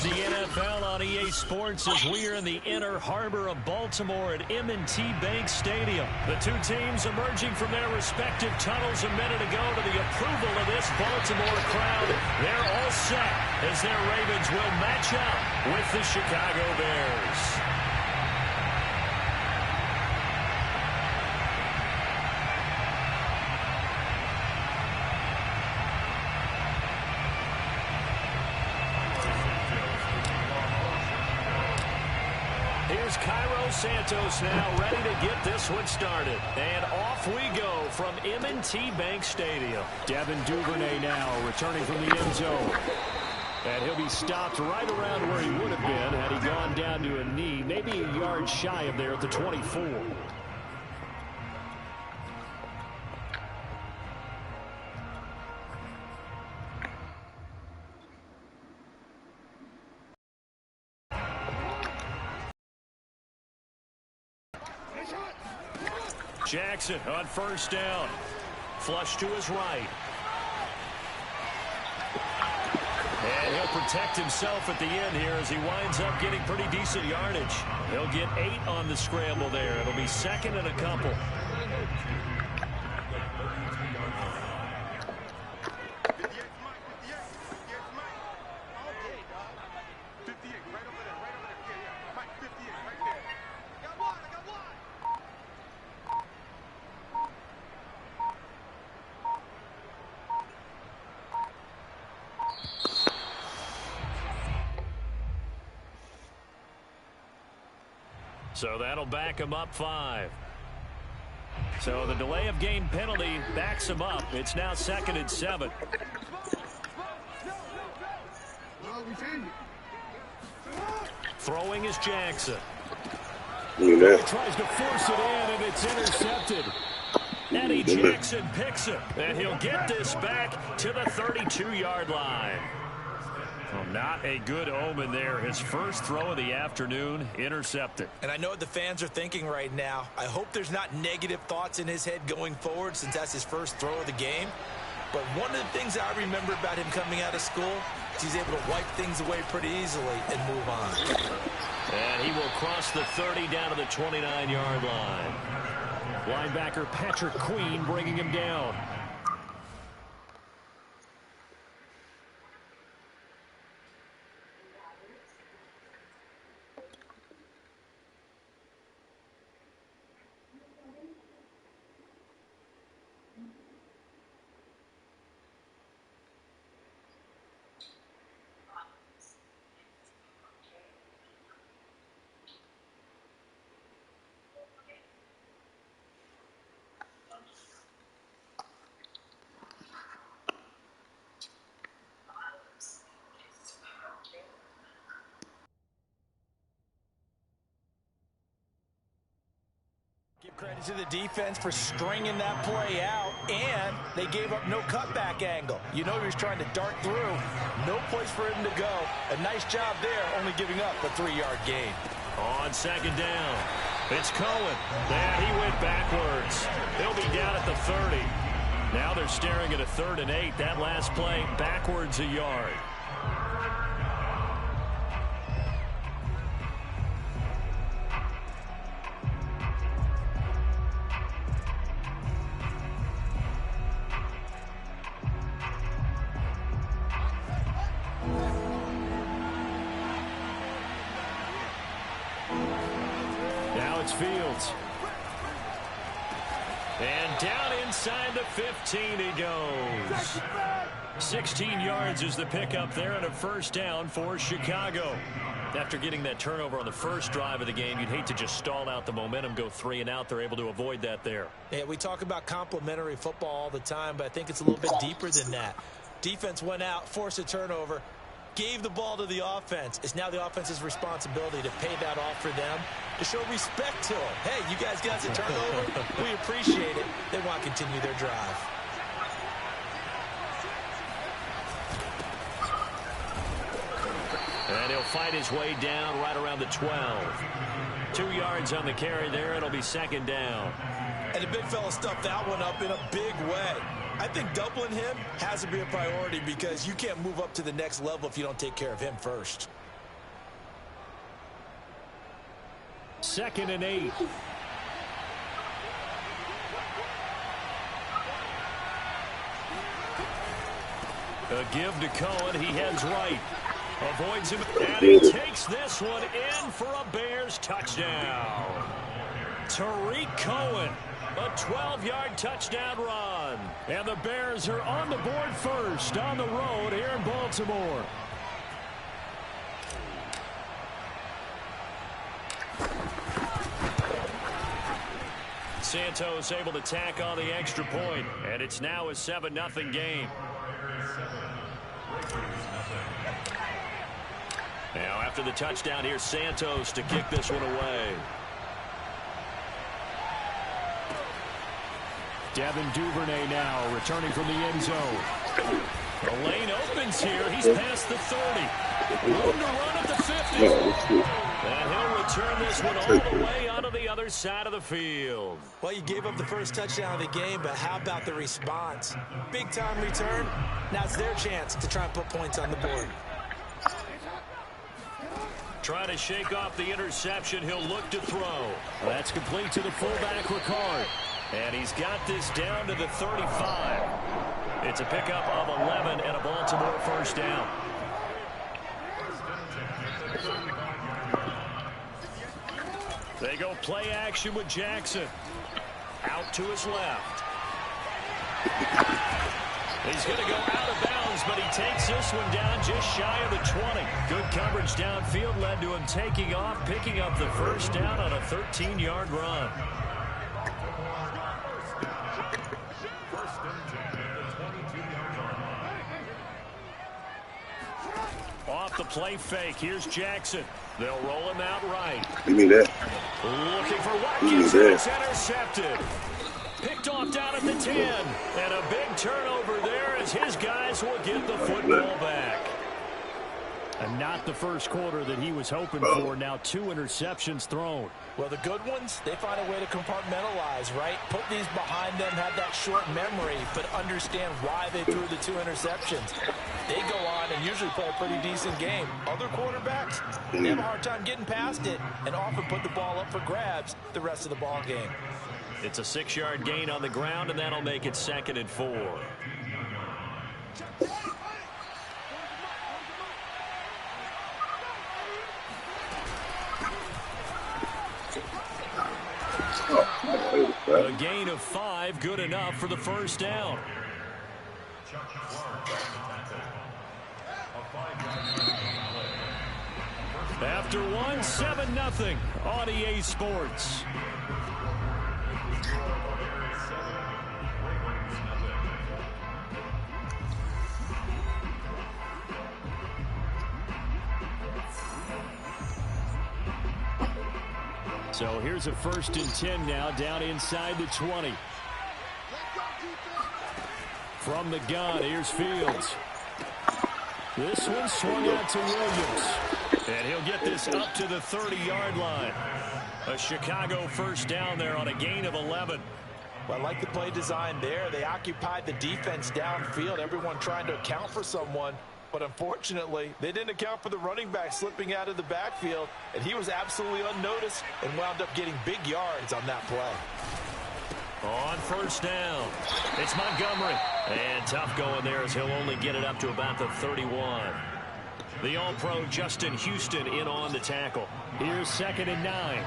the NFL on EA Sports as we are in the inner harbor of Baltimore at M&T Bank Stadium. The two teams emerging from their respective tunnels a minute ago to the approval of this Baltimore crowd. They're all set as their Ravens will match up with the Chicago Bears. Here's Cairo Santos now ready to get this one started. And off we go from M&T Bank Stadium. Devin Duvernay now returning from the end zone. And he'll be stopped right around where he would have been had he gone down to a knee, maybe a yard shy of there at the 24. Jackson on first down. Flush to his right. And he'll protect himself at the end here as he winds up getting pretty decent yardage. He'll get 8 on the scramble there. It'll be second and a couple. So that'll back him up 5. So the delay of game penalty backs him up. It's now second and 7. Throwing is Jackson. He tries to force it in, and it's intercepted. Eddie Jackson picks it, and he'll get this back to the 32-yard line. Well, not a good omen there. His first throw of the afternoon intercepted. And I know what the fans are thinking right now. I hope there's not negative thoughts in his head going forward since that's his first throw of the game. But one of the things I remember about him coming out of school is he's able to wipe things away pretty easily and move on. And he will cross the 30 down to the 29-yard line. Linebacker Patrick Queen bringing him down. Give credit to the defense for stringing that play out, and they gave up no cutback angle. You know he was trying to dart through. No place for him to go. A nice job there, only giving up a 3-yard gain. On second down, it's Cohen. And he went backwards. He'll be down at the 30. Now they're staring at a 3rd and 8. That last play, backwards a yard. Fields. And down inside the 15 he goes. 16 yards is the pickup there and a first down for Chicago. After getting that turnover on the first drive of the game, you'd hate to just stall out the momentum, go 3 and out. They're able to avoid that there. Yeah, we talk about complementary football all the time, but I think it's a little bit deeper than that. Defense went out, forced a turnover, gave the ball to the offense. It's now the offense's responsibility to pay that off for them, to show respect to them. Hey, you guys got the turnover. We appreciate it. They want to continue their drive. And he'll fight his way down right around the 12. 2 yards on the carry there. It'll be second down. And the big fella stuffed that one up in a big way. I think doubling him has to be a priority because you can't move up to the next level if you don't take care of him first. 2nd and 8. A give to Cohen. He heads right. Avoids him. And he takes this one in for a Bears touchdown. Tariq Cohen. A 12-yard touchdown run. And the Bears are on the board first on the road here in Baltimore. Santos able to tack on the extra point, and it's now a 7-0 game. Now after the touchdown, here's Santos to kick this one away. Devin Duvernay now returning from the end zone. The lane opens here. He's past the 30. Room to run at the 50. And he'll return this one all the way onto the other side of the field. Well, you gave up the first touchdown of the game, but how about the response? Big-time return. Now it's their chance to try and put points on the board. Trying to shake off the interception. He'll look to throw. That's complete to the fullback, Ricard. And he's got this down to the 35. It's a pickup of 11 and a Baltimore first down. They go play action with Jackson. Out to his left. He's going to go out of bounds, but he takes this one down just shy of the 20. Good coverage downfield led to him taking off, picking up the first down on a 13-yard run. Off the play fake, here's Jackson. They'll roll him out right. Give me that. Looking for Watkins, and it's intercepted. Picked off down at the 10. And a big turnover there as his guys will get the football back. And not the first quarter that he was hoping for. Now 2 interceptions thrown. Well, the good ones, they find a way to compartmentalize, right? Put these behind them, have that short memory, but understand why they threw the 2 interceptions. They go on and usually play a pretty decent game. Other quarterbacks, they have a hard time getting past it and often put the ball up for grabs the rest of the ball game. It's a 6-yard gain on the ground, and that'll make it 2nd and 4. A gain of 5, good enough for the first down. After 1, 7-0 on EA Sports. So here's a 1st and 10 now, down inside the 20. From the gun, here's Fields. This one swung out to Williams. And he'll get this up to the 30-yard line. A Chicago first down there on a gain of 11. Well, I like the play design there. They occupied the defense downfield, everyone trying to account for someone. But unfortunately, they didn't account for the running back slipping out of the backfield, and he was absolutely unnoticed and wound up getting big yards on that play. On first down, it's Montgomery. And tough going there as he'll only get it up to about the 31. The All-Pro Justin Houston in on the tackle. Here's 2nd and 9.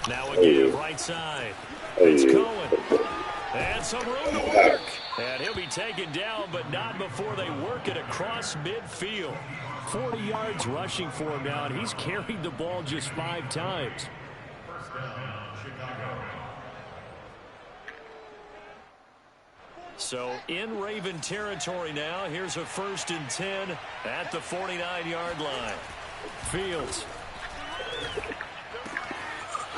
Now again, right side. It's Cohen. And some room to work. And he'll be taken down, but not before they work it across midfield. 40 yards rushing for him now, and he's carried the ball just 5 times. So in Raven territory now. Here's a 1st and 10 at the 49-yard line. Fields.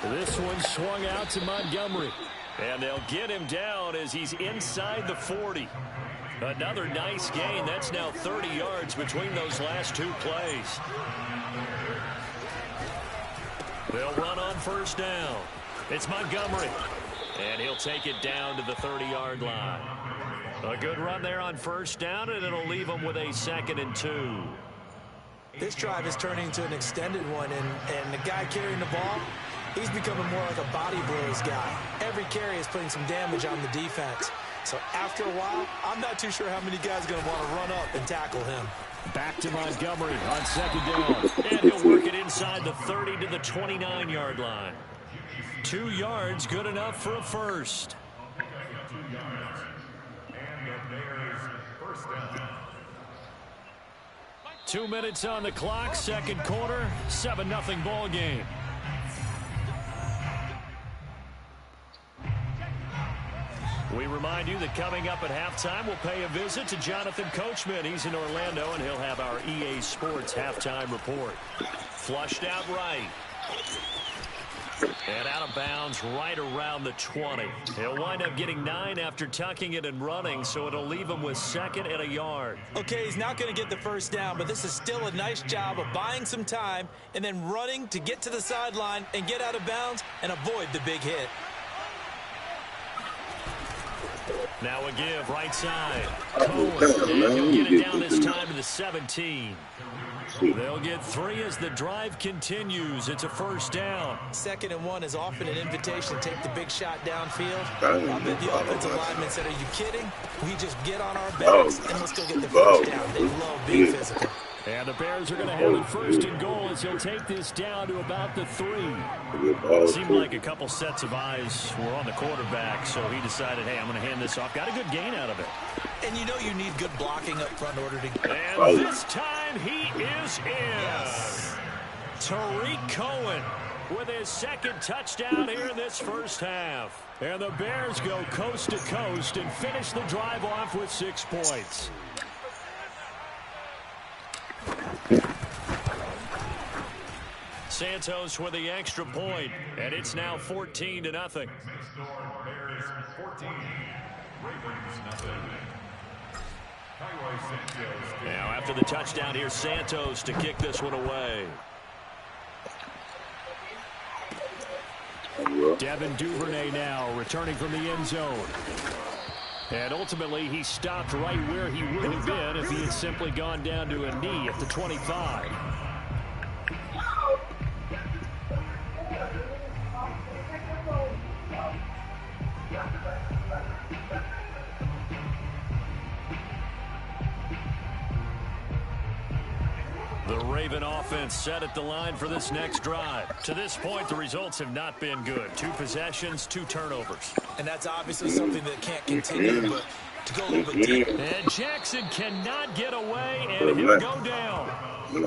This one swung out to Montgomery. And they'll get him down as he's inside the 40. Another nice gain. That's now 30 yards between those last 2 plays. They'll run on first down. It's Montgomery. And he'll take it down to the 30-yard line. A good run there on first down, and it'll leave them with a 2nd and 2. This drive is turning into an extended one, and the guy carrying the ball, he's becoming more like a body blows guy. Every carry is putting some damage on the defense. So after a while, I'm not too sure how many guys are going to want to run up and tackle him. Back to Montgomery on 2nd down. And he'll work it inside the 30 to the 29-yard line. 2 yards, good enough for a first. 2 minutes on the clock, second quarter, 7-0 ball game. We remind you that coming up at halftime, we'll pay a visit to Jonathan Coachman. He's in Orlando, and he'll have our EA Sports halftime report. Flushed out right. And out of bounds right around the 20. He'll wind up getting 9 after tucking it and running, so it'll leave him with 2nd and a yard. Okay, he's not going to get the first down, but this is still a nice job of buying some time and then running to get to the sideline and get out of bounds and avoid the big hit. Now a give, right side. Cohen, and he'll get it down this time to the 17. They'll get 3 as the drive continues. It's a first down. 2nd and 1 is often an invitation to take the big shot downfield. I bet the offensive lineman said, are you kidding? We just get on our backs and let's go get the first down. They love being physical. And the Bears are going to have it 1st and goal as he'll take this down to about the 3. It seemed like a couple sets of eyes were on the quarterback, so he decided, hey, I'm going to hand this off. Got a good gain out of it. And you know you need good blocking up front in order to... And this time he is in. Yes. Tariq Cohen with his 2nd touchdown here in this first half. And the Bears go coast to coast and finish the drive off with 6 points. Santos with the extra point, and it's now 14-0. Now after the touchdown, here's Santos to kick this one away. Devin Duvernay now returning from the end zone. And ultimately, he stopped right where he would have been if he had simply gone down to a knee at the 25. The Raven offense set at the line for this next drive. To this point, the results have not been good. 2 possessions, 2 turnovers. And that's obviously something that can't continue, but to go a little bit deeper. And Jackson cannot get away, and he'll go down.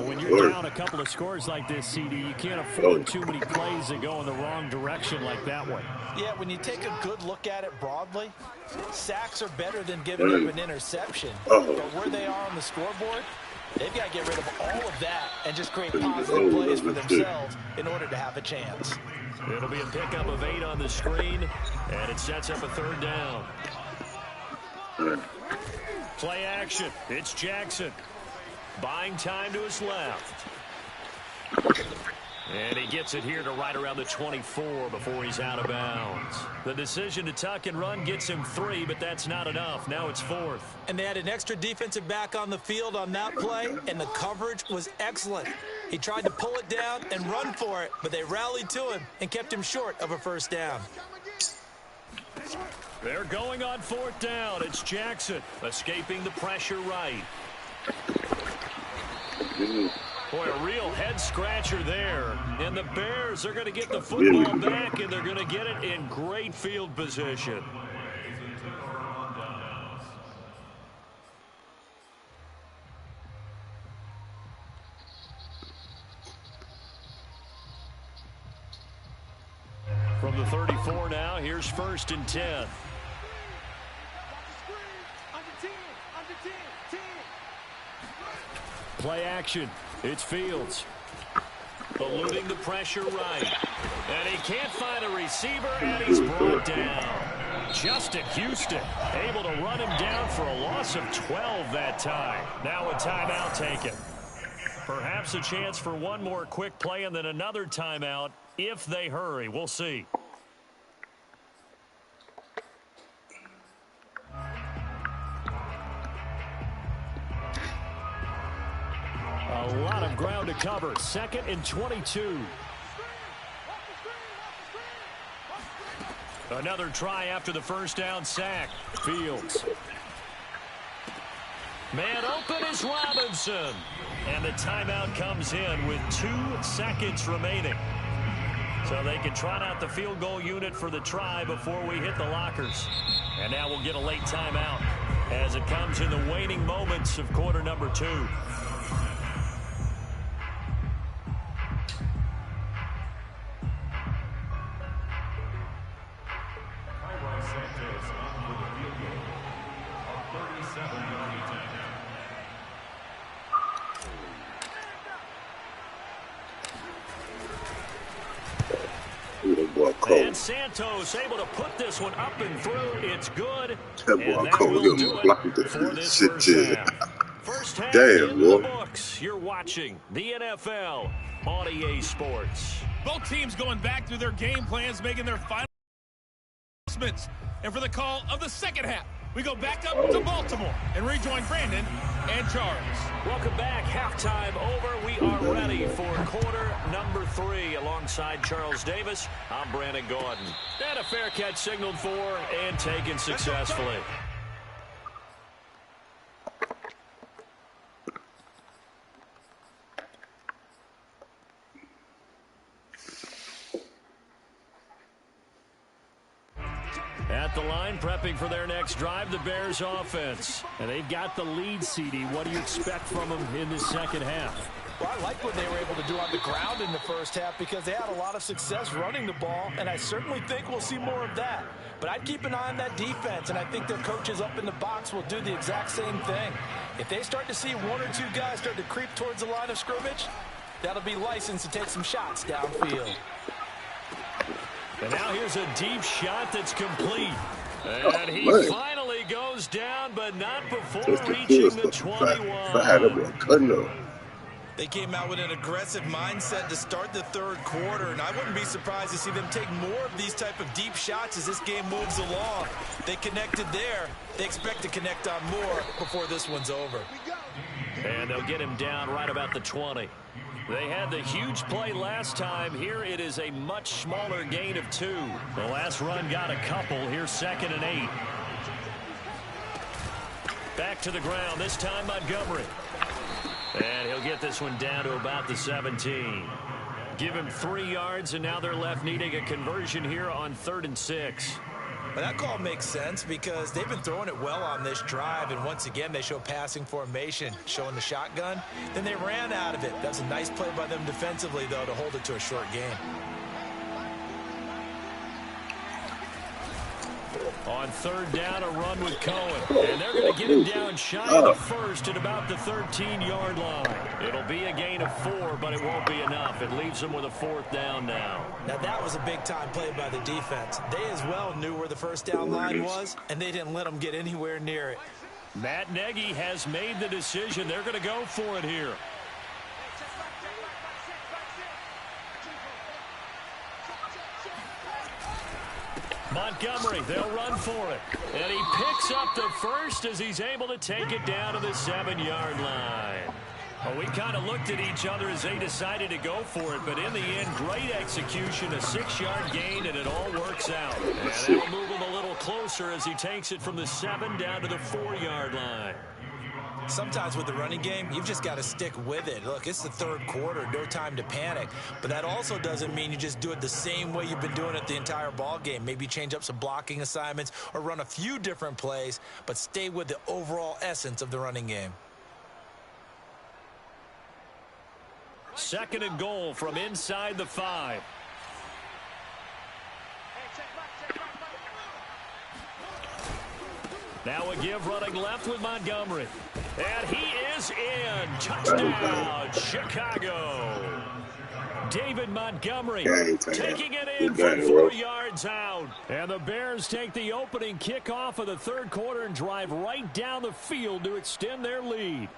When you're down a couple of scores like this, CD, you can't afford too many plays that go in the wrong direction like that one. Yeah, when you take a good look at it broadly, sacks are better than giving up an interception. But where they are on the scoreboard, they've got to get rid of all of that and just create positive plays for themselves in order to have a chance. It'll be a pickup of 8 on the screen, and it sets up a 3rd down. Play action. It's Jackson. Buying time to his left. And he gets it here to right around the 24 before he's out of bounds. The decision to tuck and run gets him 3, but that's not enough. Now it's 4th. And they had an extra defensive back on the field on that play, and the coverage was excellent. He tried to pull it down and run for it, but they rallied to him and kept him short of a first down. They're going on 4th down. It's Jackson escaping the pressure right. Boy, a real head-scratcher there. And the Bears are going to get the football back, and they're going to get it in great field position. From the 34 now, here's 1st and 10. Play action. It's Fields. Eluding the pressure right. And he can't find a receiver, and he's brought down. Justin Houston able to run him down for a loss of 12 that time. Now a timeout taken. Perhaps a chance for one more quick play and then another timeout if they hurry. We'll see. ground to cover. 2nd and 22. Another try after the first down sack. Fields. Man open is Robinson. And the timeout comes in with 2 seconds remaining. So they can trot out the field goal unit for the try before we hit the lockers. And now we'll get a late timeout as it comes in the waning moments of quarter number 2. And Santos able to put this one up and through. It's good. And that will do it for this first half. First half in the books. You're watching the NFL on EA Sports. Both teams going back through their game plans, making their final adjustments. And for the call of the second half, we go back up to Baltimore and rejoin Brandon and Charles. Welcome back. Halftime over. We are ready for quarter number 3 alongside Charles Davis. I'm Brandon Gordon. And a fair catch signaled for and taken successfully. At the line, prepping for their next drive, the Bears offense. And they've got the lead, CD. What do you expect from them in this second half? Well, I like what they were able to do on the ground in the first half because they had a lot of success running the ball, and I certainly think we'll see more of that. But I'd keep an eye on that defense, and I think their coaches up in the box will do the exact same thing. If they start to see 1 or 2 guys start to creep towards the line of scrimmage, that'll be license to take some shots downfield. And now here's a deep shot that's complete. And he finally goes down, but not before reaching the 21. They came out with an aggressive mindset to start the third quarter, and I wouldn't be surprised to see them take more of these type of deep shots as this game moves along. They connected there. They expect to connect on more before this one's over. And they'll get him down right about the 20. They had the huge play last time. Here it is a much smaller gain of 2. The last run got a couple. Here's 2nd and 8. Back to the ground. This time Montgomery. And he'll get this one down to about the 17. Give him 3 yards, and now they're left needing a conversion here on 3rd and 6. But that call makes sense because they've been throwing it well on this drive, and once again they show passing formation, showing the shotgun. Then they ran out of it. That's a nice play by them defensively, though, to hold it to a short game. On 3rd down, a run with Cohen. And they're going to get him down shy of the first at about the 13-yard line. It'll be a gain of 4, but it won't be enough. It leaves them with a 4th down now. Now, that was a big-time play by the defense. They as well knew where the first down line was, and they didn't let them get anywhere near it. Matt Nagy has made the decision. They're going to go for it here. Montgomery, they'll run for it. And he picks up the first as he's able to take it down to the 7-yard line. Well, we kind of looked at each other as they decided to go for it, but in the end, great execution, a 6-yard gain, and it all works out. And that'll move him a little closer as he takes it from the 7 down to the 4-yard line. Sometimes with the running game, you've just got to stick with it. Look, it's the third quarter, no time to panic. But that also doesn't mean you just do it the same way you've been doing it the entire ball game. Maybe change up some blocking assignments or run a few different plays, but stay with the overall essence of the running game. 2nd and goal from inside the 5. Now a give running left with Montgomery. And he is in. Touchdown, Chicago. David Montgomery taking it in from 4 yards out. And the Bears take the opening kickoff of the third quarter and drive right down the field to extend their lead.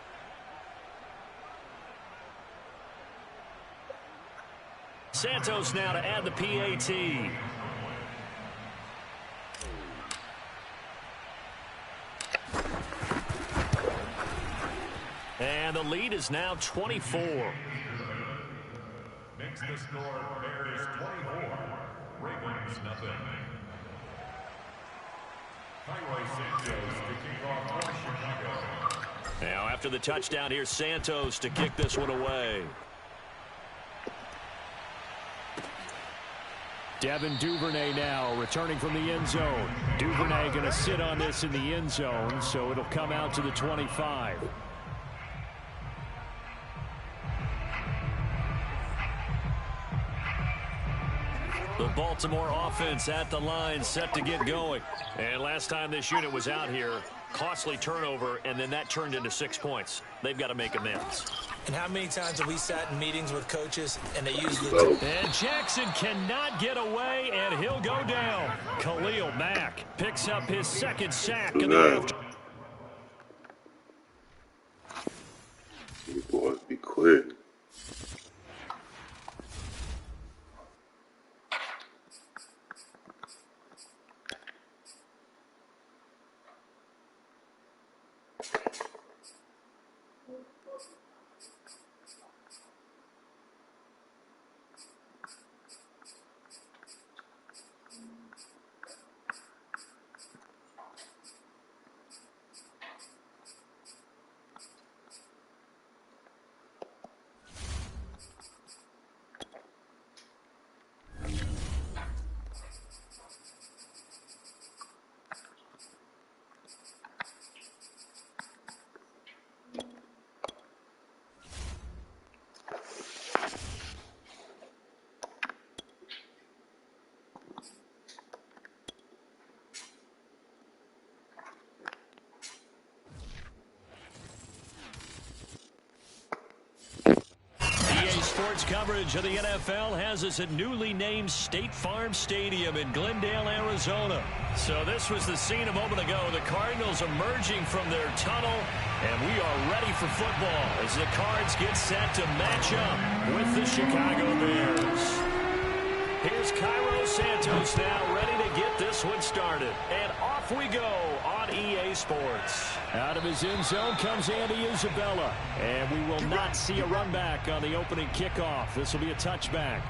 Santos now to add the PAT. And the lead is now 24. The score, Bears 24, Ravens nothing. Highway Santos to kick off for Chicago. Now after the touchdown, here's Santos to kick this one away. Devin Duvernay now returning from the end zone. Duvernay going to sit on this in the end zone, so it'll come out to the 25. The Baltimore offense at the line, set to get going. And last time this unit was out here, costly turnover, and then that turned into 6 points. They've got to make amends. And how many times have we sat in meetings with coaches and they use the... And Jackson cannot get away, and he'll go down. Khalil Mack picks up his second sack in the afternoon. You boys be quick. Sports coverage of the NFL has us at newly named State Farm Stadium in Glendale, Arizona. So this was the scene a moment ago. The Cardinals emerging from their tunnel, and we are ready for football as the Cards get set to match up with the Chicago Bears. Here's Cairo Santos now ready to get this one started. And off we go on EA Sports. Out of his end zone comes Andy Isabella. And we will not see a run back on the opening kickoff. This will be a touchback.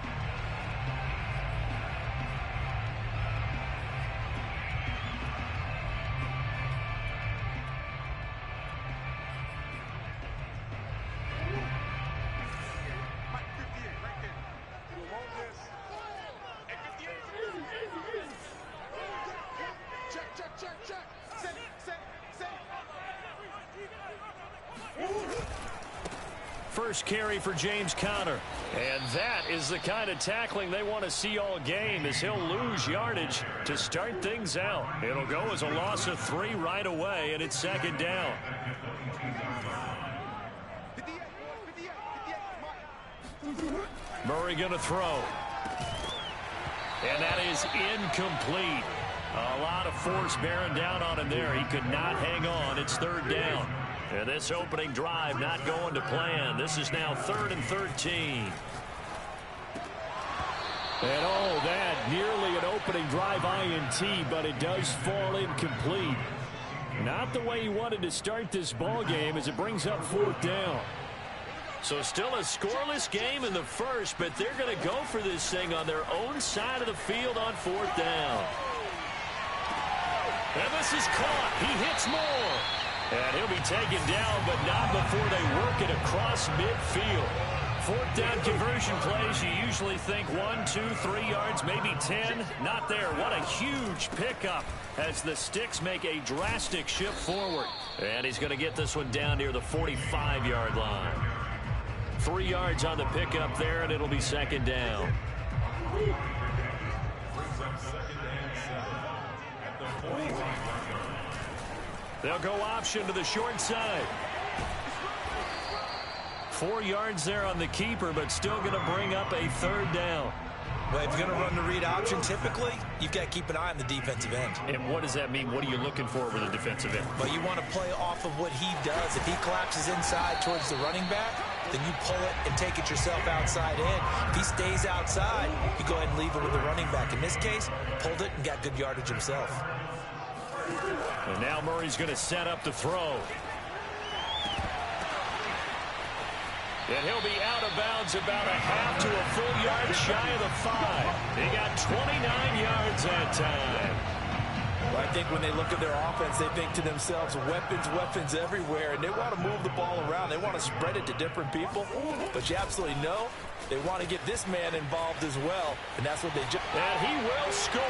First carry for James Conner. And that is the kind of tackling they want to see all game, as he'll lose yardage to start things out. It'll go as a loss of 3 right away, and it's second down. Murray going to throw. And that is incomplete. A lot of force bearing down on him there. He could not hang on. It's third down. And this opening drive not going to plan. This is now 3rd and 13. And oh, that nearly an opening drive INT, but it does fall incomplete. Not the way he wanted to start this ball game as it brings up 4th down. So still a scoreless game in the first, but they're going to go for this thing on their own side of the field on 4th down. And this is caught. He hits more. And he'll be taken down, but not before they work it across midfield. 4th down conversion plays, you usually think 1, 2, 3 yards, maybe 10. Not there. What a huge pickup as the Sticks make a drastic shift forward. And he's going to get this one down near the 45-yard line. 3 yards on the pickup there, and it'll be second down. They'll go option to the short side. 4 yards there on the keeper, but still going to bring up a 3rd down. Well, if you're going to run the read option, typically, you've got to keep an eye on the defensive end. And what does that mean? What are you looking for with the defensive end? Well, you want to play off of what he does. If he collapses inside towards the running back, then you pull it and take it yourself outside in. If he stays outside, you go ahead and leave it with the running back. In this case, pulled it and got good yardage himself. And now Murray's going to set up the throw. And he'll be out of bounds about a half to a full yard shy of the 5. He got 29 yards that time. Well, I think when they look at their offense, they think to themselves, weapons everywhere, and they want to move the ball around. They want to spread it to different people, but you absolutely know they want to get this man involved as well, and that's what they just... And he will score.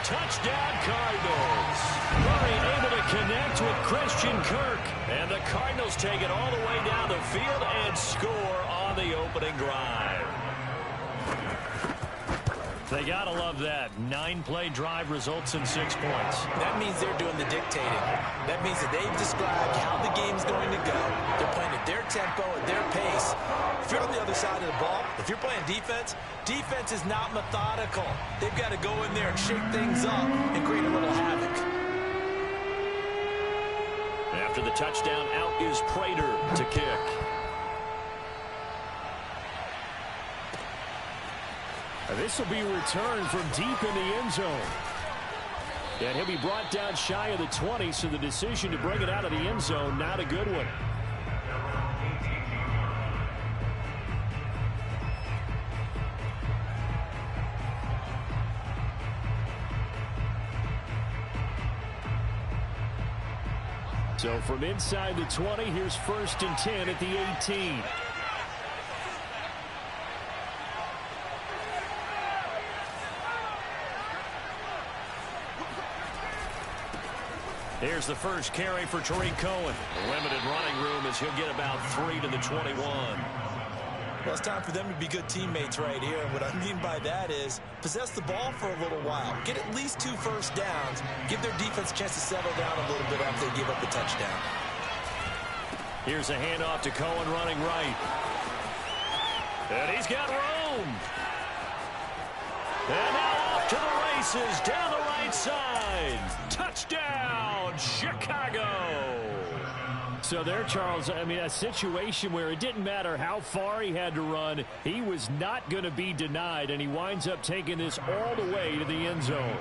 Touchdown, Cardinals. Murray able to connect with Christian Kirk, and the Cardinals take it all the way down the field and score on the opening drive. They got to love that. 9-play drive results in 6 points. That means they're doing the dictating. That means that they've described how the game's going to go. They're playing at their tempo, at their pace. If you're on the other side of the ball, if you're playing defense, defense is not methodical. They've got to go in there and shake things up and create a little havoc. After the touchdown, out is Prater to kick. This will be returned from deep in the end zone. And he'll be brought down shy of the 20, so the decision to bring it out of the end zone, not a good one. So from inside the 20, here's 1st and 10 at the 18. Here's the first carry for Tariq Cohen. Limited running room as he'll get about 3 to the 21. Well, it's time for them to be good teammates right here. And what I mean by that is possess the ball for a little while. Get at least 2 first downs. Give their defense a chance to settle down a little bit after they give up the touchdown. Here's a handoff to Cohen running right. And he's got room. And now off to the races down the right side. Touchdown, Chicago. So there, Charles, I mean, a situation where it didn't matter how far he had to run, he was not going to be denied, and he winds up taking this all the way to the end zone.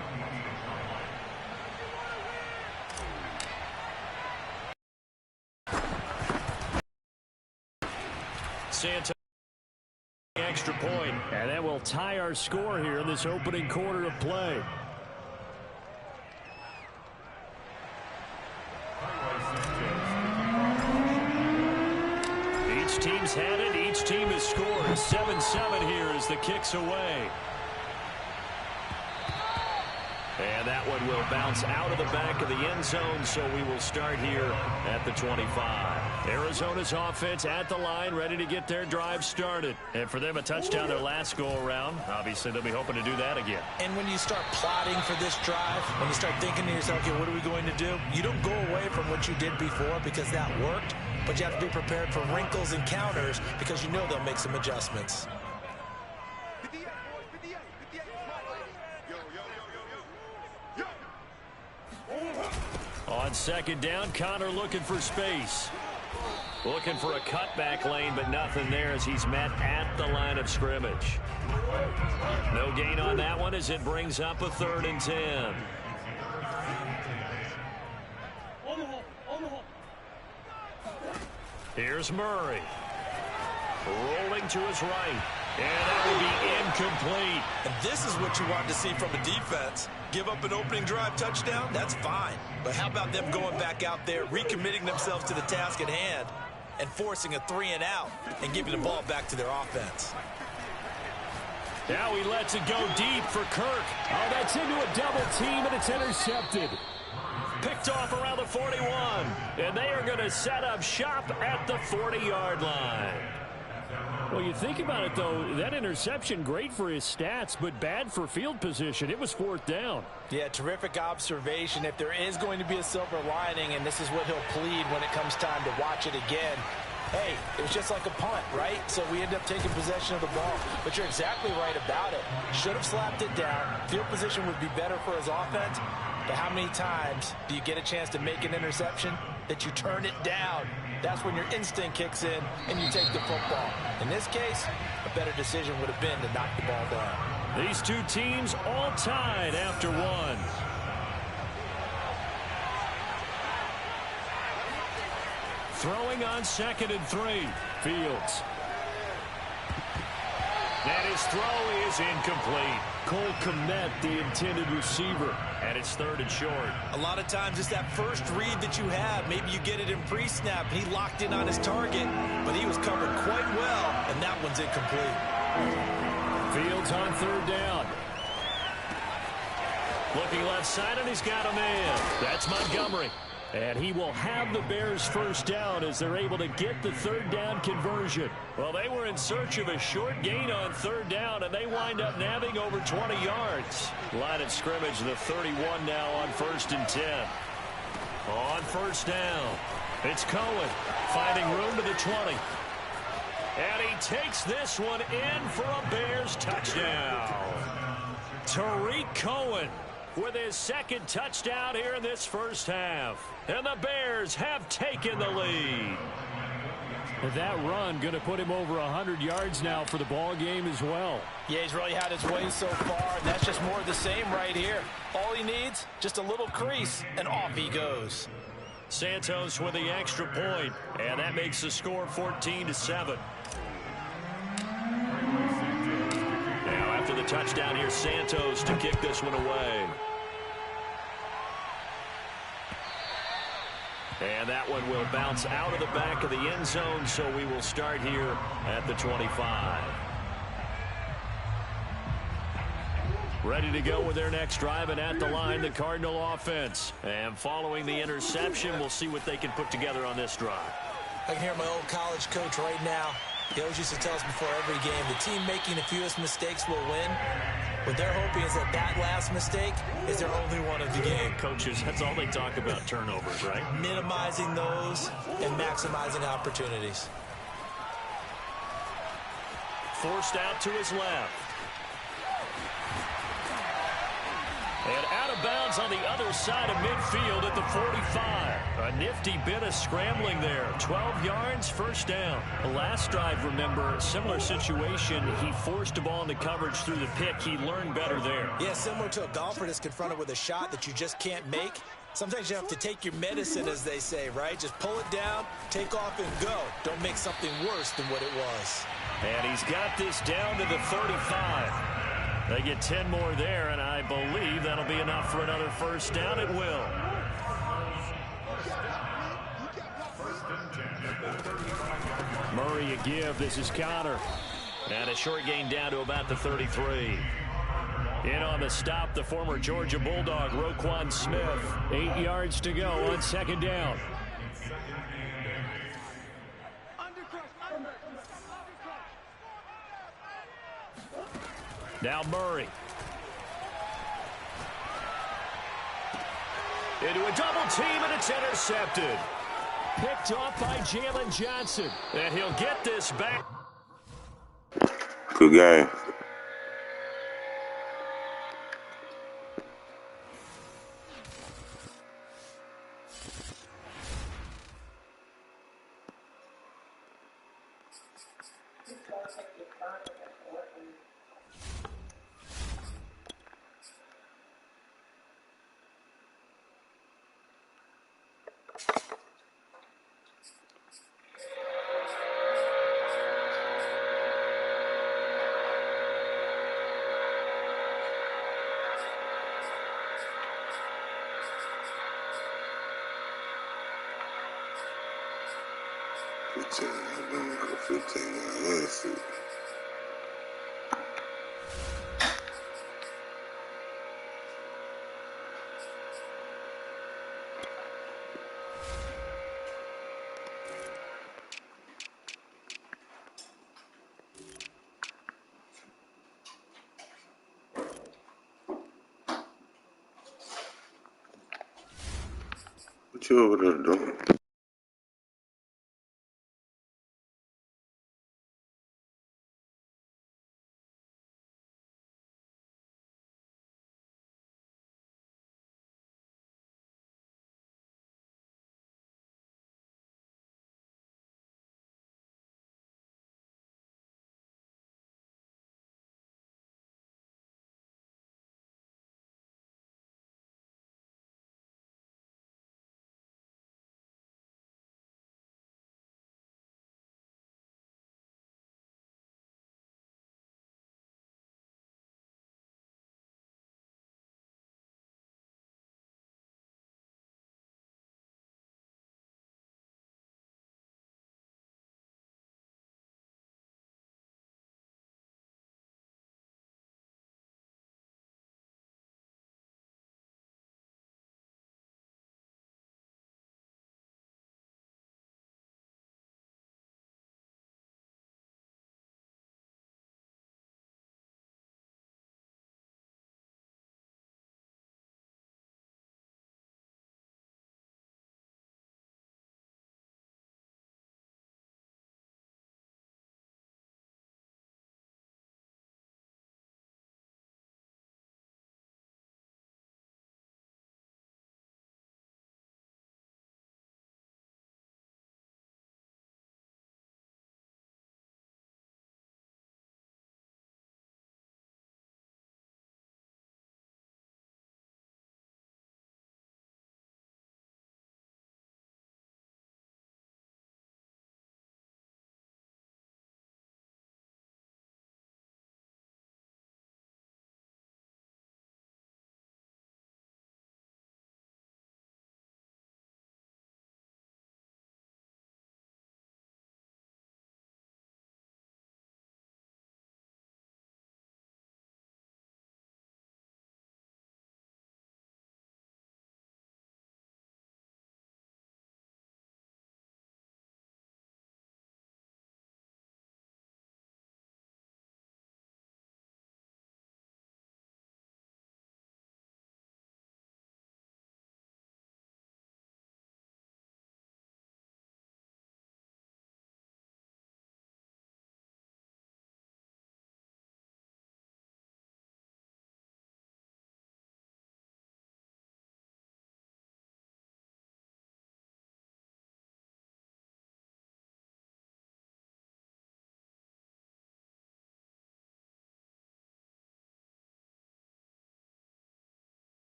Santa extra point. And that will tie our score here in this opening quarter of play. Each team's had it. Each team has scored. 7-7 here as the kick's away. And that one will bounce out of the back of the end zone, so we will start here at the 25. Arizona's offense at the line, ready to get their drive started. And for them, a touchdown their last go-around. Obviously, they'll be hoping to do that again. And when you start plotting for this drive, when you start thinking to yourself, okay, what are we going to do? You don't go away from what you did before because that worked, but you have to be prepared for wrinkles and counters because you know they'll make some adjustments. On second down, Connor looking for space. Looking for a cutback lane, but nothing there as he's met at the line of scrimmage. No gain on that one as it brings up a 3rd and 10. Here's Murray. Rolling to his right. And that will be incomplete. And this is what you want to see from a defense. Give up an opening drive touchdown, that's fine. But how about them going back out there, recommitting themselves to the task at hand, and forcing a 3-and-out and giving the ball back to their offense. Now he lets it go deep for Kirk. Oh, that's into a double team, and it's intercepted. Picked off around the 41. And they are going to set up shop at the 40-yard line. Well, you think about it, though, that interception, great for his stats, but bad for field position. It was 4th down. Yeah, terrific observation. If there is going to be a silver lining, and this is what he'll plead when it comes time to watch it again, hey, it was just like a punt, right? So we end up taking possession of the ball. But you're exactly right about it. Should have slapped it down. Field position would be better for his offense. But how many times do you get a chance to make an interception that you turn it down? That's when your instinct kicks in and you take the football. In this case, a better decision would have been to knock the ball down. These two teams all tied after one. Throwing on 2nd and 3. Fields. And his throw is incomplete. Cole Kmet, the intended receiver. And it's 3rd and short. A lot of times it's that first read that you have. Maybe you get it in pre-snap. He locked in on his target, but he was covered quite well, and that one's incomplete. Fields on 3rd down. Looking left side, and he's got a man. That's Montgomery. And he will have the Bears 1st down as they're able to get the 3rd down conversion. Well, they were in search of a short gain on 3rd down, and they wind up nabbing over 20 yards. Line of scrimmage, the 31 now on 1st and 10. On 1st down, it's Cohen finding room to the 20. And he takes this one in for a Bears touchdown. Tariq Cohen with his 2nd touchdown here in this 1st half. And the Bears have taken the lead. And that run going to put him over 100 yards now for the ball game as well. Yeah, he's really had his way so far, and that's just more of the same right here. All he needs, just a little crease, and off he goes. Santos with the extra point, and that makes the score 14-7. Now after the touchdown, here's Santos to kick this one away. And that one will bounce out of the back of the end zone, so we will start here at the 25. Ready to go with their next drive, and at the line, the Cardinal offense. And following the interception, we'll see what they can put together on this drive. I can hear my old college coach right now. He always used to tell us before every game, the team making the fewest mistakes will win. What they're hoping is that last mistake is their only one of the game. Coaches, that's all they talk about, turnovers, right? Minimizing those and maximizing opportunities. Forced out to his left. And out of bounds on the other side of midfield at the 45. A nifty bit of scrambling there. 12 yards, 1st down. The last drive, remember, similar situation. He forced a ball into coverage through the pick. He learned better there. Yeah, similar to a golfer that's confronted with a shot that you just can't make. Sometimes you have to take your medicine, as they say, right? Just pull it down, take off, and go. Don't make something worse than what it was. And he's got this down to the 35. They get 10 more there, and I believe that'll be enough for another 1st down. It will. Murray a give. This is Connor. And a short gain down to about the 33. In on the stop, the former Georgia Bulldog, Roquan Smith. 8 yards to go on 2nd down. Now Murray. Into a double team, and it's intercepted. Picked off by Jalen Johnson. And he'll get this back. Good game. What you over there doing?